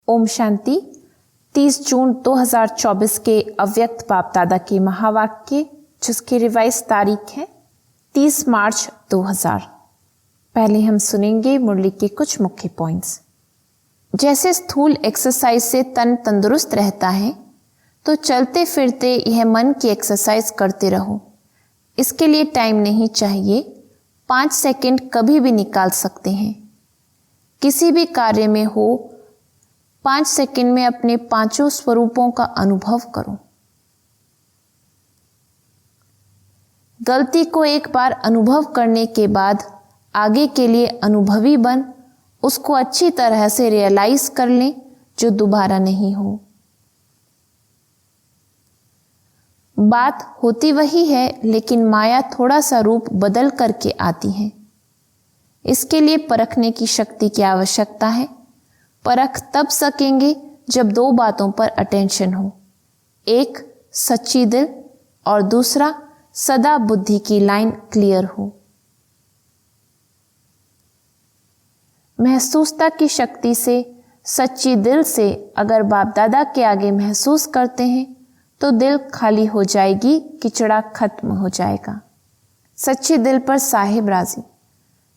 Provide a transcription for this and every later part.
ओम शांति। 30 जून 2024 के अव्यक्त बाप दादा के महावाक्य, जिसकी रिवाइज तारीख है 30 मार्च 2000। पहले हम सुनेंगे मुरली के कुछ मुख्य पॉइंट्स। जैसे स्थूल एक्सरसाइज से तन तंदुरुस्त रहता है, तो चलते फिरते यह मन की एक्सरसाइज करते रहो। इसके लिए टाइम नहीं चाहिए, 5 सेकंड कभी भी निकाल सकते हैं। किसी भी कार्य में हो, 5 सेकंड में अपने 5 स्वरूपों का अनुभव करो। गलती को एक बार अनुभव करने के बाद आगे के लिए अनुभवी बन उसको अच्छी तरह से रियलाइज कर लें, जो दोबारा नहीं हो। बात होती वही है, लेकिन माया थोड़ा सा रूप बदल करके आती है। इसके लिए परखने की शक्ति की आवश्यकता है। परख तब सकेंगे जब 2 बातों पर अटेंशन हो, एक सच्ची दिल और दूसरा सदा बुद्धि की लाइन क्लियर हो। महसूसता की शक्ति से, सच्ची दिल से अगर बाप दादा के आगे महसूस करते हैं तो दिल खाली हो जाएगी, किचड़ा खत्म हो जाएगा। सच्ची दिल पर साहिब राजी,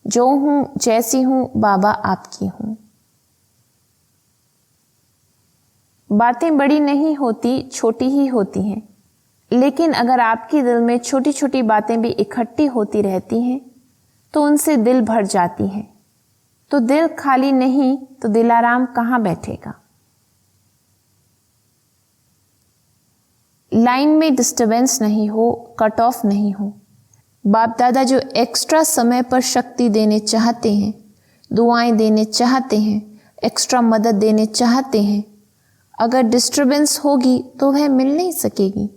जो हूं जैसी हूं बाबा आपकी हूं। बातें बड़ी नहीं होती, छोटी ही होती हैं, लेकिन अगर आपकी दिल में छोटी छोटी बातें भी इकट्ठी होती रहती हैं तो उनसे दिल भर जाती है। तो दिल खाली नहीं तो दिलाराम कहाँ बैठेगा। लाइन में डिस्टरबेंस नहीं हो, कट ऑफ नहीं हो। बाप दादा जो एक्स्ट्रा समय पर शक्ति देने चाहते हैं, दुआएं देने चाहते हैं, एक्स्ट्रा मदद देने चाहते हैं, अगर डिस्टरबेंस होगी तो वह मिल नहीं सकेगी।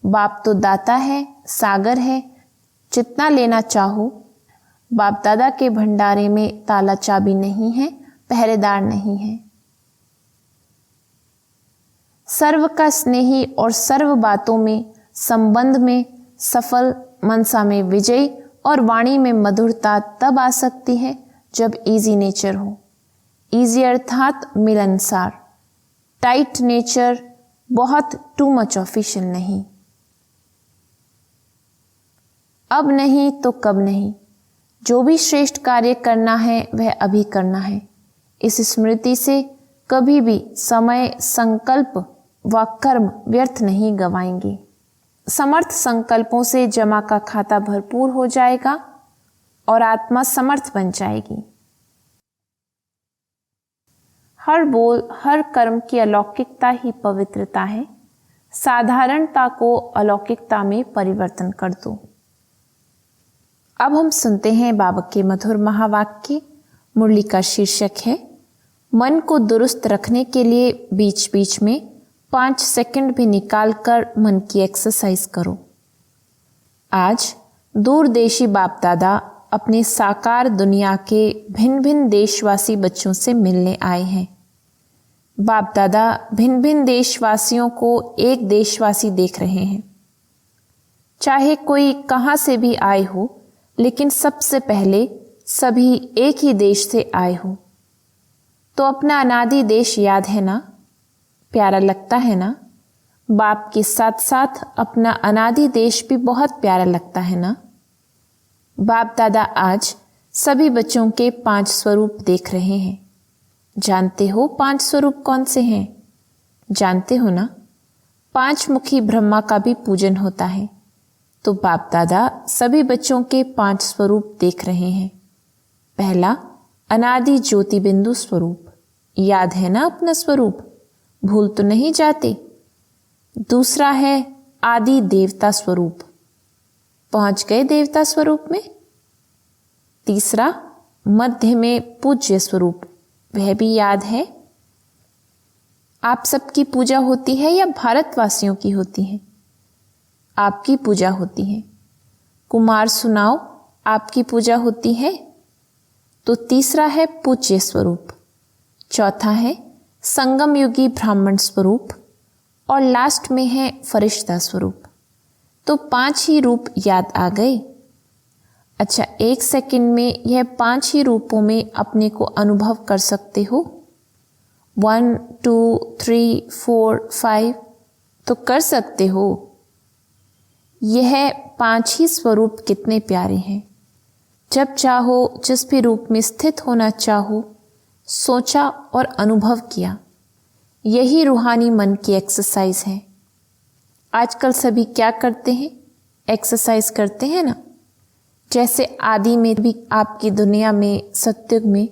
बाप तो दाता है, सागर है, जितना लेना चाहो। बाप दादा के भंडारे में ताला चाबी नहीं है, पहरेदार नहीं है। सर्व का स्नेही और सर्व बातों में, संबंध में सफल, मनसा में विजयी और वाणी में मधुरता तब आ सकती है जब इजी नेचर हो। इजी अर्थात मिलनसार, टाइट नेचर, बहुत टू मच ऑफिशियल नहीं। अब नहीं तो कब नहीं, जो भी श्रेष्ठ कार्य करना है वह अभी करना है। इस स्मृति से कभी भी समय, संकल्प व कर्म व्यर्थ नहीं गवाएंगे। समर्थ संकल्पों से जमा का खाता भरपूर हो जाएगा और आत्मा समर्थ बन जाएगी। हर बोल, हर कर्म की अलौकिकता ही पवित्रता है। साधारणता को अलौकिकता में परिवर्तन कर दो। अब हम सुनते हैं बाबा के मधुर महावाक्य। मुरली का शीर्षक है, मन को दुरुस्त रखने के लिए बीच बीच में 5 सेकंड भी निकालकर मन की एक्सरसाइज करो। आज दूरदेशी बाप दादा अपने साकार दुनिया के भिन्न भिन्न देशवासी बच्चों से मिलने आए हैं। बाप दादा भिन्न भिन्न देशवासियों को एक देशवासी देख रहे हैं। चाहे कोई कहाँ से भी आए हो, लेकिन सबसे पहले सभी एक ही देश से आए हो। तो अपना अनादि देश याद है ना, प्यारा लगता है ना। बाप के साथ साथ अपना अनादि देश भी बहुत प्यारा लगता है ना। बाप दादा आज सभी बच्चों के 5 स्वरूप देख रहे हैं। जानते हो 5 स्वरूप कौन से हैं? जानते हो ना, 5 मुखी ब्रह्मा का भी पूजन होता है। तो बाप दादा सभी बच्चों के 5 स्वरूप देख रहे हैं। पहला अनादि ज्योति बिंदु स्वरूप, याद है ना अपना स्वरूप, भूल तो नहीं जाते। दूसरा है आदि देवता स्वरूप, पहुंच गए देवता स्वरूप में। तीसरा मध्य में पूज्य स्वरूप, वह भी याद है। आप सबकी पूजा होती है या भारतवासियों की होती है? आपकी पूजा होती है। कुमार सुनाओ, आपकी पूजा होती है? तो तीसरा है पूज्य स्वरूप, चौथा है संगम युगी ब्राह्मण स्वरूप और लास्ट में है फरिश्ता स्वरूप। तो 5 ही रूप याद आ गए। अच्छा, 1 सेकंड में यह 5 ही रूपों में अपने को अनुभव कर सकते हो। 1 2 3 4 5 तो कर सकते हो। यह 5 ही स्वरूप कितने प्यारे हैं। जब चाहो जिस भी रूप में स्थित होना चाहो, सोचा और अनुभव किया। यही रूहानी मन की एक्सरसाइज है। आजकल सभी क्या करते हैं? एक्सरसाइज करते हैं ना। जैसे आदि में भी आपकी दुनिया में, सत्युग में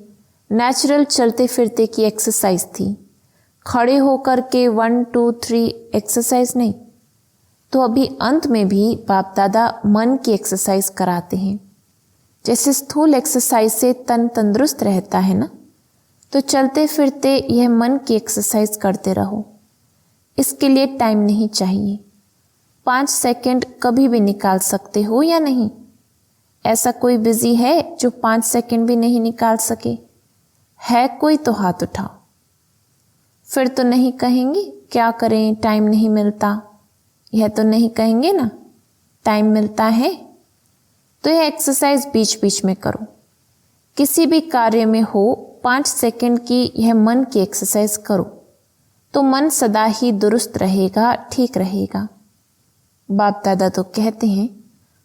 नेचुरल चलते फिरते की एक्सरसाइज थी। खड़े होकर के 1 2 3 एक्सरसाइज नहीं। तो अभी अंत में भी बाप दादा मन की एक्सरसाइज कराते हैं। जैसे स्थूल एक्सरसाइज से तन तंदुरुस्त रहता है ना, तो चलते फिरते यह मन की एक्सरसाइज करते रहो। इसके लिए टाइम नहीं चाहिए। 5 सेकंड कभी भी निकाल सकते हो या नहीं? ऐसा कोई बिजी है जो 5 सेकंड भी नहीं निकाल सके? है कोई तो हाथ उठाओ। फिर तो नहीं कहेंगे क्या करें, टाइम नहीं मिलता। यह तो नहीं कहेंगे ना, टाइम मिलता है। तो यह एक्सरसाइज बीच बीच में करो। किसी भी कार्य में हो 5 सेकंड की यह मन की एक्सरसाइज करो, तो मन सदा ही दुरुस्त रहेगा, ठीक रहेगा। बाप दादा तो कहते हैं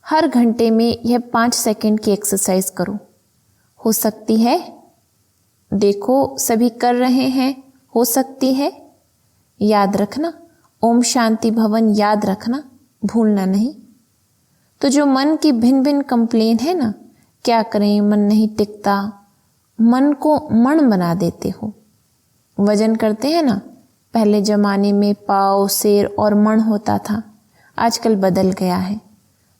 हर घंटे में यह 5 सेकंड की एक्सरसाइज करो। हो सकती है? देखो सभी कर रहे हैं। हो सकती है? याद रखना, ओम शांति भवन याद रखना, भूलना नहीं। तो जो मन की भिन्न भिन्न कंप्लेन है ना, क्या करें, मन नहीं टिकता, मन को मण बना देते हो। वजन करते हैं ना, पहले जमाने में पाव, सेर और मण होता था, आजकल बदल गया है।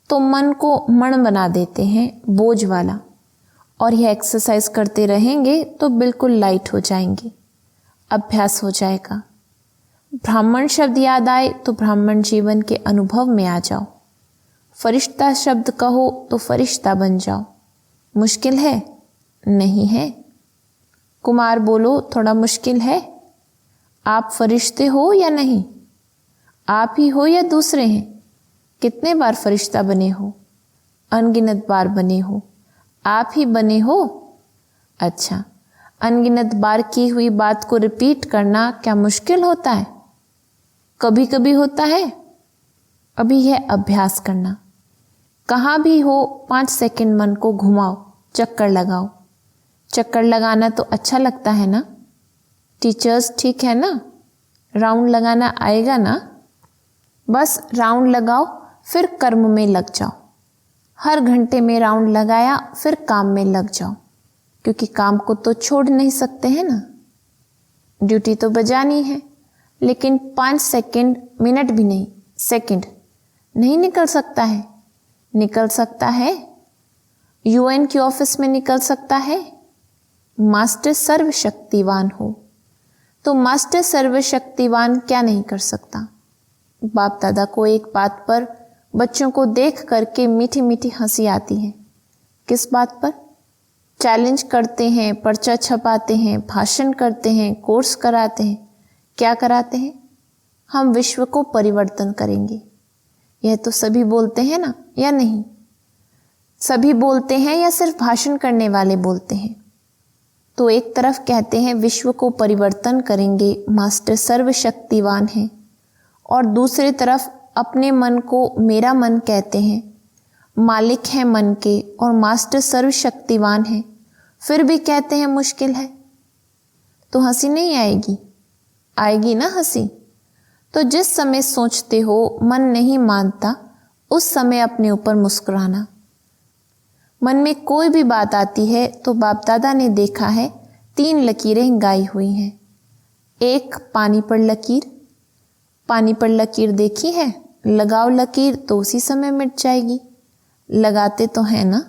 तो मन को मण बना देते हैं, बोझ वाला। और यह एक्सरसाइज करते रहेंगे तो बिल्कुल लाइट हो जाएंगे, अभ्यास हो जाएगा। ब्राह्मण शब्द याद आए तो ब्राह्मण जीवन के अनुभव में आ जाओ। फरिश्ता शब्द कहो तो फरिश्ता बन जाओ। मुश्किल है? नहीं है। कुमार बोलो थोड़ा मुश्किल है। आप फरिश्ते हो या नहीं? आप ही हो या दूसरे हैं? कितने बार फरिश्ता बने हो? अनगिनत बार बने हो। आप ही बने हो? अच्छा, अनगिनत बार की हुई बात को रिपीट करना क्या मुश्किल होता है? कभी कभी होता है। अभी यह अभ्यास करना। कहाँ भी हो 5 सेकंड मन को घुमाओ, चक्कर लगाओ। चक्कर लगाना तो अच्छा लगता है ना? टीचर्स ठीक है ना? राउंड लगाना आएगा ना? बस राउंड लगाओ, फिर कर्म में लग जाओ। हर घंटे में राउंड लगाया, फिर काम में लग जाओ, क्योंकि काम को तो छोड़ नहीं सकते हैं ना। ड्यूटी तो बजानी है, लेकिन 5 सेकंड, मिनट भी नहीं, सेकंड नहीं निकल सकता है। निकल सकता है। यूएन के ऑफिस में निकल सकता है। मास्टर सर्वशक्तिवान हो तो मास्टर सर्वशक्तिवान क्या नहीं कर सकता। बाप दादा को एक बात पर बच्चों को देख करके मीठी मीठी हंसी आती है। किस बात पर? चैलेंज करते हैं, पर्चा छपाते हैं, भाषण करते हैं, कोर्स कराते हैं। क्या कराते हैं? हम विश्व को परिवर्तन करेंगे। यह तो सभी बोलते हैं ना, या नहीं? सभी बोलते हैं या सिर्फ भाषण करने वाले बोलते हैं? तो एक तरफ कहते हैं विश्व को परिवर्तन करेंगे, मास्टर सर्वशक्तिवान है, और दूसरी तरफ अपने मन को मेरा मन कहते हैं, मालिक है मन के और मास्टर सर्वशक्तिवान है, फिर भी कहते हैं मुश्किल है। तो हंसी नहीं आएगी? आएगी ना हंसी। तो जिस समय सोचते हो मन नहीं मानता, उस समय अपने ऊपर मुस्कुराना। मन में कोई भी बात आती है तो बाप दादा ने देखा है 3 लकीरें गाई हुई हैं। एक पानी पर लकीर, पानी पर लकीर देखी है? लगाओ लकीर तो उसी समय मिट जाएगी। लगाते तो है ना।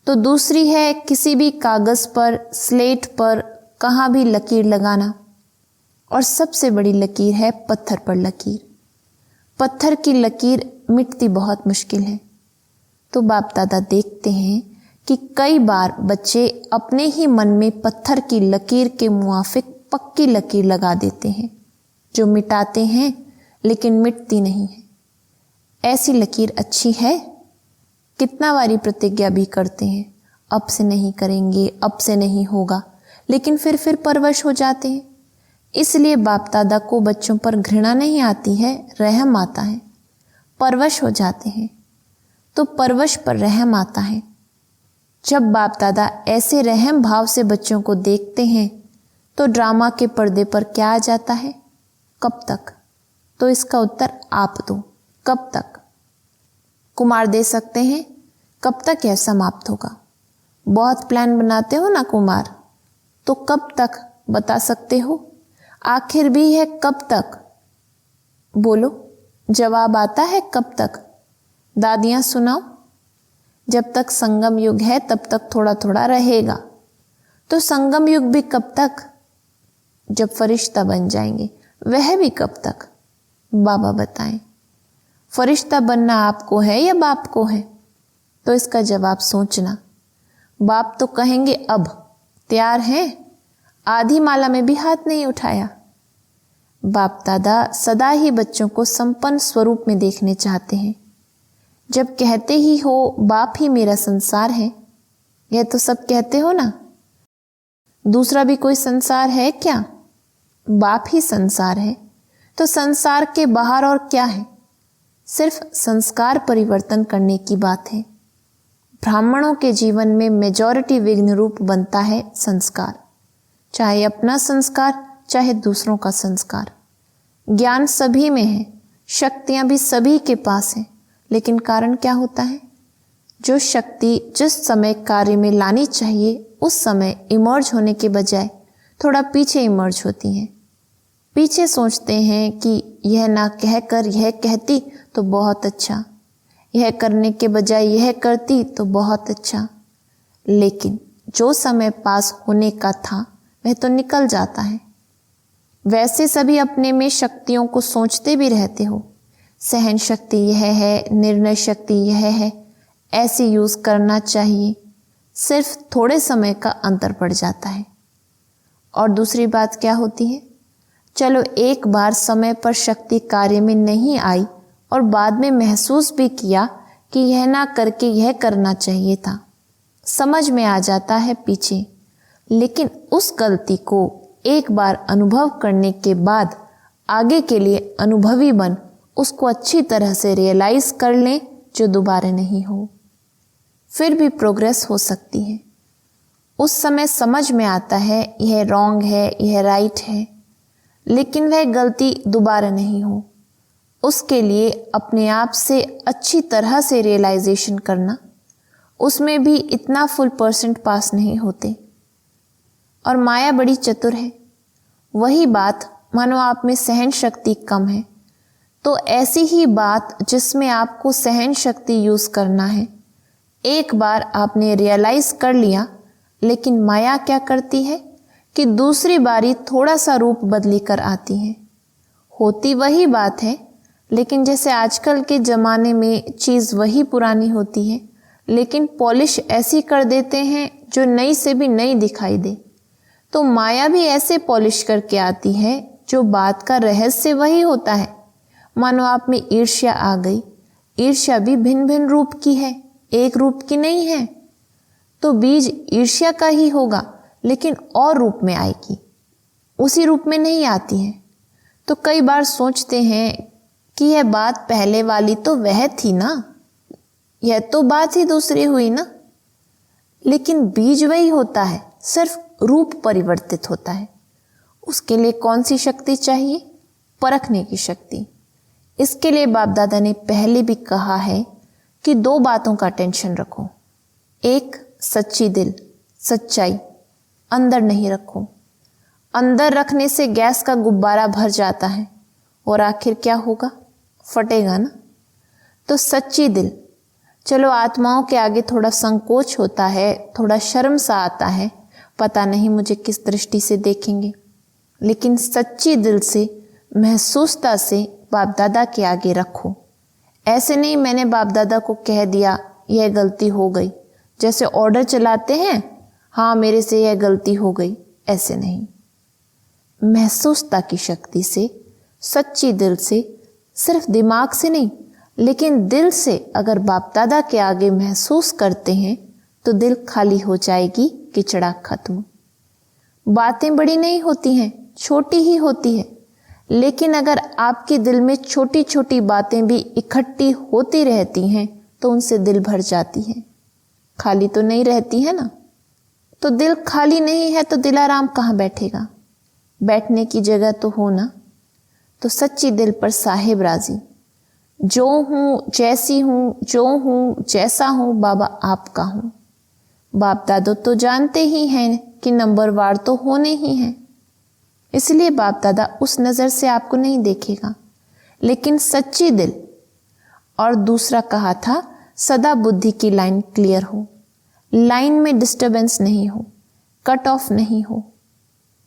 तो दूसरी है किसी भी कागज पर, स्लेट पर, कहाँ भी लकीर लगाना। और सबसे बड़ी लकीर है पत्थर पर लकीर। पत्थर की लकीर मिटती बहुत मुश्किल है। तो बाप दादा देखते हैं कि कई बार बच्चे अपने ही मन में पत्थर की लकीर के मुआफिक पक्की लकीर लगा देते हैं, जो मिटाते हैं लेकिन मिटती नहीं है। ऐसी लकीर अच्छी है? कितना बारी प्रतिज्ञा भी करते हैं, अब से नहीं करेंगे, अब से नहीं होगा, लेकिन फिर परवश हो जाते हैं। इसलिए बाप दादा को बच्चों पर घृणा नहीं आती है, रहम आता है। परवश हो जाते हैं तो परवश पर रहम आता है। जब बाप दादा ऐसे रहम भाव से बच्चों को देखते हैं तो ड्रामा के पर्दे पर क्या आ जाता है? कब तक? तो इसका उत्तर आप दो, कब तक? कुमार दे सकते हैं, कब तक यह समाप्त होगा? बहुत प्लान बनाते हो ना कुमार, तो कब तक बता सकते हो? आखिर भी है कब तक? बोलो, जवाब आता है कब तक? दादियां सुनाओ। जब तक संगम युग है तब तक थोड़ा थोड़ा रहेगा। तो संगम युग भी कब तक? जब फरिश्ता बन जाएंगे, वह भी कब तक? बाबा बताएं। फरिश्ता बनना आपको है या बाप को है? तो इसका जवाब सोचना। बाप तो कहेंगे अब तैयार हैं, आधी माला में भी हाथ नहीं उठाया। बाप दादा सदा ही बच्चों को संपन्न स्वरूप में देखने चाहते हैं। जब कहते ही हो बाप ही मेरा संसार है, यह तो सब कहते हो ना, दूसरा भी कोई संसार है क्या? बाप ही संसार है। तो संसार के बाहर और क्या है? सिर्फ संस्कार परिवर्तन करने की बात है। ब्राह्मणों के जीवन में मेजॉरिटी विघ्न रूप बनता है संस्कार, चाहे अपना संस्कार चाहे दूसरों का संस्कार। ज्ञान सभी में है, शक्तियां भी सभी के पास हैं, लेकिन कारण क्या होता है? जो शक्ति जिस समय कार्य में लानी चाहिए उस समय इमर्ज होने के बजाय थोड़ा पीछे इमर्ज होती हैं। पीछे सोचते हैं कि यह ना कहकर यह कहती तो बहुत अच्छा, यह करने के बजाय यह करती तो बहुत अच्छा। लेकिन जो समय पास होने का था वह तो निकल जाता है। वैसे सभी अपने में शक्तियों को सोचते भी रहते हो, सहन शक्ति यह है, निर्णय शक्ति यह है, ऐसे यूज करना चाहिए। सिर्फ थोड़े समय का अंतर पड़ जाता है। और दूसरी बात क्या होती है? चलो एक बार समय पर शक्ति कार्य में नहीं आई और बाद में महसूस भी किया कि यह ना करके यह करना चाहिए था, समझ में आ जाता है पीछे। लेकिन उस गलती को एक बार अनुभव करने के बाद आगे के लिए अनुभवी बन उसको अच्छी तरह से रियलाइज कर लें जो दोबारा नहीं हो, फिर भी प्रोग्रेस हो सकती है। उस समय समझ में आता है यह रॉन्ग है, यह राइट है, लेकिन वह गलती दोबारा नहीं हो। उसके लिए अपने आप से अच्छी तरह से रियलाइजेशन करना, उसमें भी इतना फुल % पास नहीं होते। और माया बड़ी चतुर है। वही बात मानो आप में सहन शक्ति कम है, तो ऐसी ही बात जिसमें आपको सहन शक्ति यूज करना है, एक बार आपने रियलाइज कर लिया, लेकिन माया क्या करती है कि दूसरी बारी थोड़ा सा रूप बदली कर आती है। होती वही बात है, लेकिन जैसे आजकल के ज़माने में चीज़ वही पुरानी होती है, लेकिन पॉलिश ऐसी कर देते हैं जो नई से भी नई दिखाई दे। तो माया भी ऐसे पॉलिश करके आती है जो बात का रहस्य वही होता है। मानो आप में ईर्ष्या आ गई, ईर्ष्या भी भिन्न भिन्न रूप की है, एक रूप की नहीं है। तो बीज ईर्ष्या का ही होगा, लेकिन और रूप में आएगी, उसी रूप में नहीं आती है। तो कई बार सोचते हैं कि यह बात पहले वाली तो वह थी ना, यह तो बात ही दूसरी हुई ना, लेकिन बीज वही होता है, सिर्फ रूप परिवर्तित होता है। उसके लिए कौन सी शक्ति चाहिए? परखने की शक्ति। इसके लिए बाप दादा ने पहले भी कहा है कि 2 बातों का टेंशन रखो। एक, सच्ची दिल, सच्चाई अंदर नहीं रखो। अंदर रखने से गैस का गुब्बारा भर जाता है और आखिर क्या होगा? फटेगा ना। तो सच्ची दिल। चलो आत्माओं के आगे थोड़ा संकोच होता है, थोड़ा शर्म सा आता है, पता नहीं मुझे किस दृष्टि से देखेंगे, लेकिन सच्ची दिल से, महसूसता से बाप दादा के आगे रखो। ऐसे नहीं मैंने बाप दादा को कह दिया यह गलती हो गई, जैसे ऑर्डर चलाते हैं, हाँ मेरे से यह गलती हो गई, ऐसे नहीं। महसूसता की शक्ति से, सच्ची दिल से, सिर्फ दिमाग से नहीं लेकिन दिल से अगर बाप दादा के आगे महसूस करते हैं तो दिल खाली हो जाएगी, किचड़ा खत्म। बातें बड़ी नहीं होती हैं, छोटी ही होती है, लेकिन अगर आपके दिल में छोटी छोटी बातें भी इकट्ठी होती रहती हैं तो उनसे दिल भर जाती है। खाली तो नहीं रहती है ना। तो दिल खाली नहीं है तो दिलाराम कहाँ बैठेगा? बैठने की जगह तो हो ना। तो सच्ची दिल पर साहिब राजी, जो हूँ जैसी हूँ, जो हूँ जैसा हूँ, बाबा आपका हूँ। बाप दादा तो जानते ही हैं कि नंबरवार तो होने ही हैं, इसलिए बाप दादा उस नज़र से आपको नहीं देखेगा। लेकिन सच्ची दिल, और दूसरा कहा था सदा बुद्धि की लाइन क्लियर हो, लाइन में डिस्टरबेंस नहीं हो, कट ऑफ नहीं हो।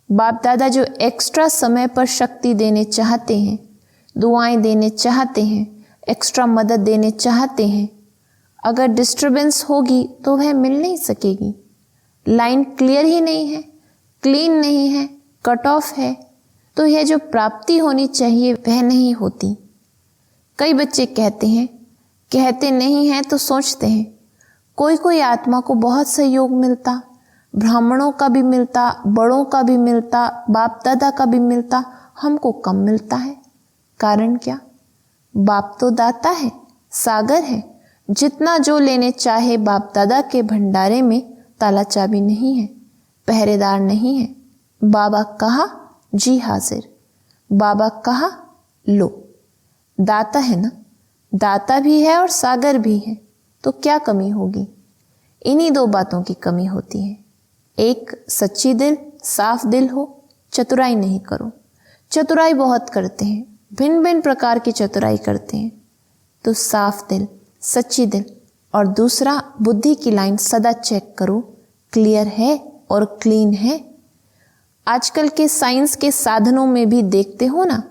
बाप दादा जो एक्स्ट्रा समय पर शक्ति देने चाहते हैं, दुआएं देने चाहते हैं, एक्स्ट्रा मदद देने चाहते हैं, अगर डिस्टरबेंस होगी तो वह मिल नहीं सकेगी। लाइन क्लियर ही नहीं है, क्लीन नहीं है, कट ऑफ है, तो यह जो प्राप्ति होनी चाहिए वह नहीं होती। कई बच्चे कहते नहीं हैं तो सोचते हैं कोई कोई आत्मा को बहुत सहयोग मिलता, ब्राह्मणों का भी मिलता, बड़ों का भी मिलता, बाप दादा का भी मिलता, हमको कम मिलता है। कारण क्या? बाप तो दाता है, सागर है, जितना जो लेने चाहे बाप दादा के भंडारे में ताला चाबी नहीं है, पहरेदार नहीं है। बाबा कहा जी हाजिर, बाबा कहा लो। दाता है ना, दाता भी है और सागर भी है, तो क्या कमी होगी? इन्हीं दो बातों की कमी होती है। एक सच्ची दिल, साफ दिल हो, चतुराई नहीं करो। चतुराई बहुत करते हैं, भिन्न भिन्न प्रकार की चतुराई करते हैं। तो साफ दिल, सच्ची दिल, और दूसरा बुद्धि की लाइन सदा चेक करो, क्लियर है और क्लीन है। आजकल के साइंस के साधनों में भी देखते हो ना,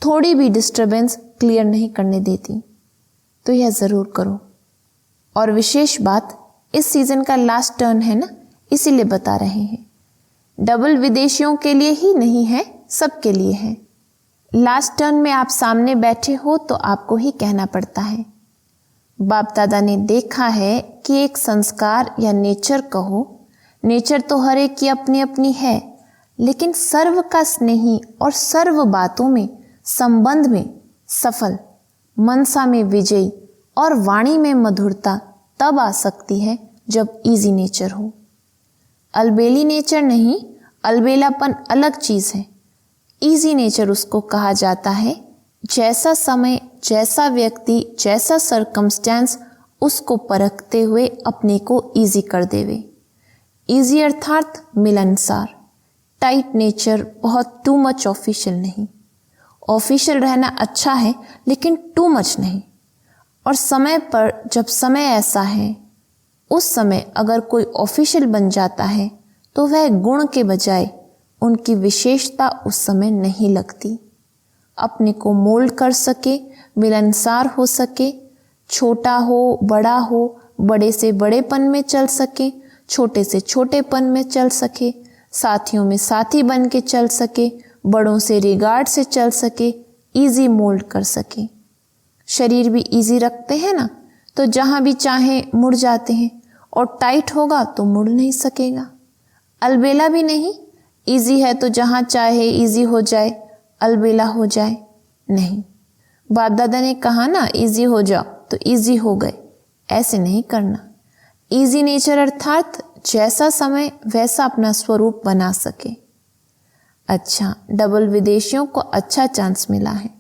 थोड़ी भी डिस्टरबेंस क्लियर नहीं करने देती, तो यह ज़रूर करो। और विशेष बात, इस सीज़न का लास्ट टर्न है ना, इसीलिए बता रहे हैं। डबल विदेशियों के लिए ही नहीं है, सबके लिए है। लास्ट टर्न में आप सामने बैठे हो तो आपको ही कहना पड़ता है। बाप दादा ने देखा है कि एक संस्कार या नेचर कहो, नेचर तो हर एक की अपनी अपनी है, लेकिन सर्व का स्नेही और सर्व बातों में, संबंध में सफल, मनसा में विजयी और वाणी में मधुरता तब आ सकती है जब इजी नेचर हो। अलबेली नेचर नहीं, अलबेलापन अलग चीज़ है। इजी नेचर उसको कहा जाता है जैसा समय, जैसा व्यक्ति, जैसा सरकमस्टेंस उसको परखते हुए अपने को इजी कर देवे। इजी अर्थात मिलनसार। टाइट नेचर, बहुत टू मच ऑफिशियल नहीं। ऑफिशियल रहना अच्छा है लेकिन टू मच नहीं। और समय पर जब समय ऐसा है, उस समय अगर कोई ऑफिशियल बन जाता है तो वह गुण के बजाय उनकी विशेषता उस समय नहीं लगती। अपने को मोल्ड कर सके, मिलनसार हो सके, छोटा हो बड़ा हो, बड़े से बड़ेपन में चल सके, छोटे से छोटेपन में चल सके, साथियों में साथी बन के चल सके, बड़ों से रिगार्ड से चल सके, इजी मोल्ड कर सके। शरीर भी इजी रखते हैं ना, तो जहाँ भी चाहे मुड़ जाते हैं, और टाइट होगा तो मुड़ नहीं सकेगा। अलबेला भी नहीं, इजी है तो जहाँ चाहे इजी हो जाए, अलबेला हो जाए नहीं। बाप दादा ने कहा ना इजी हो जाओ तो इजी हो गए, ऐसे नहीं करना। इजी नेचर अर्थात जैसा समय वैसा अपना स्वरूप बना सके। अच्छा, डबल विदेशियों को अच्छा चांस मिला है।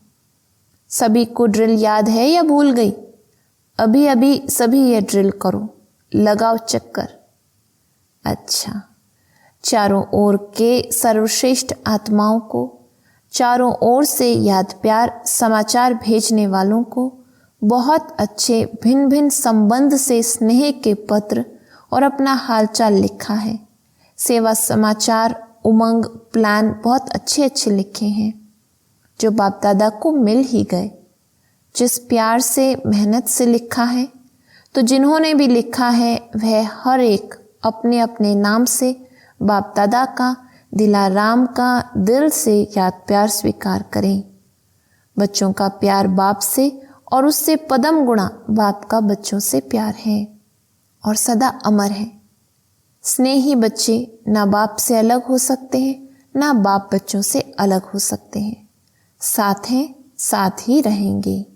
सभी को ड्रिल याद है या भूल गई? अभी अभी सभी ये ड्रिल करो, लगाओ चक्कर। अच्छा, चारों ओर के सर्वश्रेष्ठ आत्माओं को, चारों ओर से याद प्यार समाचार भेजने वालों को, बहुत अच्छे भिन्न भिन्न संबंध से स्नेह के पत्र और अपना हालचाल लिखा है। सेवा समाचार, उमंग, प्लान बहुत अच्छे अच्छे लिखे हैं जो बाप दादा को मिल ही गए। जिस प्यार से, मेहनत से लिखा है, तो जिन्होंने भी लिखा है वह हर एक अपने अपने नाम से बाप दादा का, दिलाराम का दिल से याद प्यार स्वीकार करें। बच्चों का प्यार बाप से और उससे पदम गुणा बाप का बच्चों से प्यार है और सदा अमर है। स्नेही बच्चे ना बाप से अलग हो सकते हैं, ना बाप बच्चों से अलग हो सकते हैं। साथ हैं, साथ ही रहेंगे।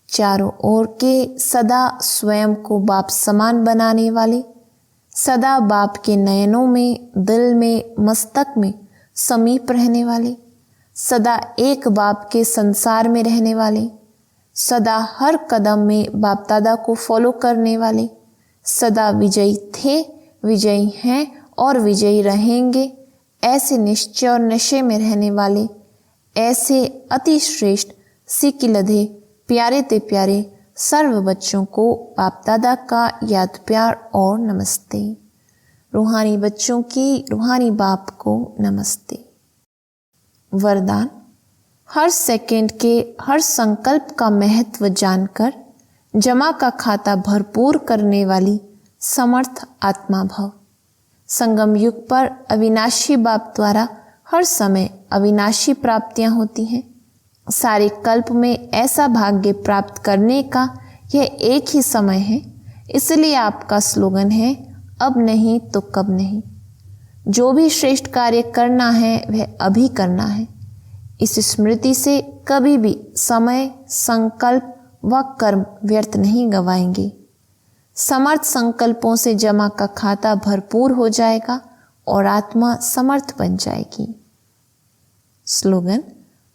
चारों ओर के सदा स्वयं को बाप समान बनाने वाले, सदा बाप के नयनों में, दिल में, मस्तक में समीप रहने वाले, सदा एक बाप के संसार में रहने वाले, सदा हर कदम में बाप दादा को फॉलो करने वाले, सदा विजयी थे, विजयी हैं और विजयी रहेंगे, ऐसे निश्चय और नशे में रहने वाले, ऐसे अति श्रेष्ठ सिकिलधे प्यारे ते प्यारे सर्व बच्चों को बाप दादा का याद प्यार और नमस्ते। रूहानी बच्चों की रूहानी बाप को नमस्ते। वरदान। हर सेकंड के हर संकल्प का महत्व जानकर जमा का खाता भरपूर करने वाली समर्थ आत्मा भव। संगम युग पर अविनाशी बाप द्वारा हर समय अविनाशी प्राप्तियां होती हैं। सारे कल्प में ऐसा भाग्य प्राप्त करने का यह एक ही समय है। इसलिए आपका स्लोगन है, अब नहीं तो कब नहीं। जो भी श्रेष्ठ कार्य करना है वह अभी करना है। इस स्मृति से कभी भी समय, संकल्प व कर्म व्यर्थ नहीं गवाएंगे। समर्थ संकल्पों से जमा का खाता भरपूर हो जाएगा और आत्मा समर्थ बन जाएगी। स्लोगन।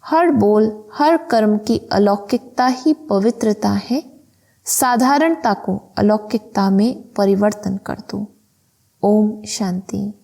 हर बोल, हर कर्म की अलौकिकता ही पवित्रता है। साधारणता को अलौकिकता में परिवर्तन कर दो। ओम शांति।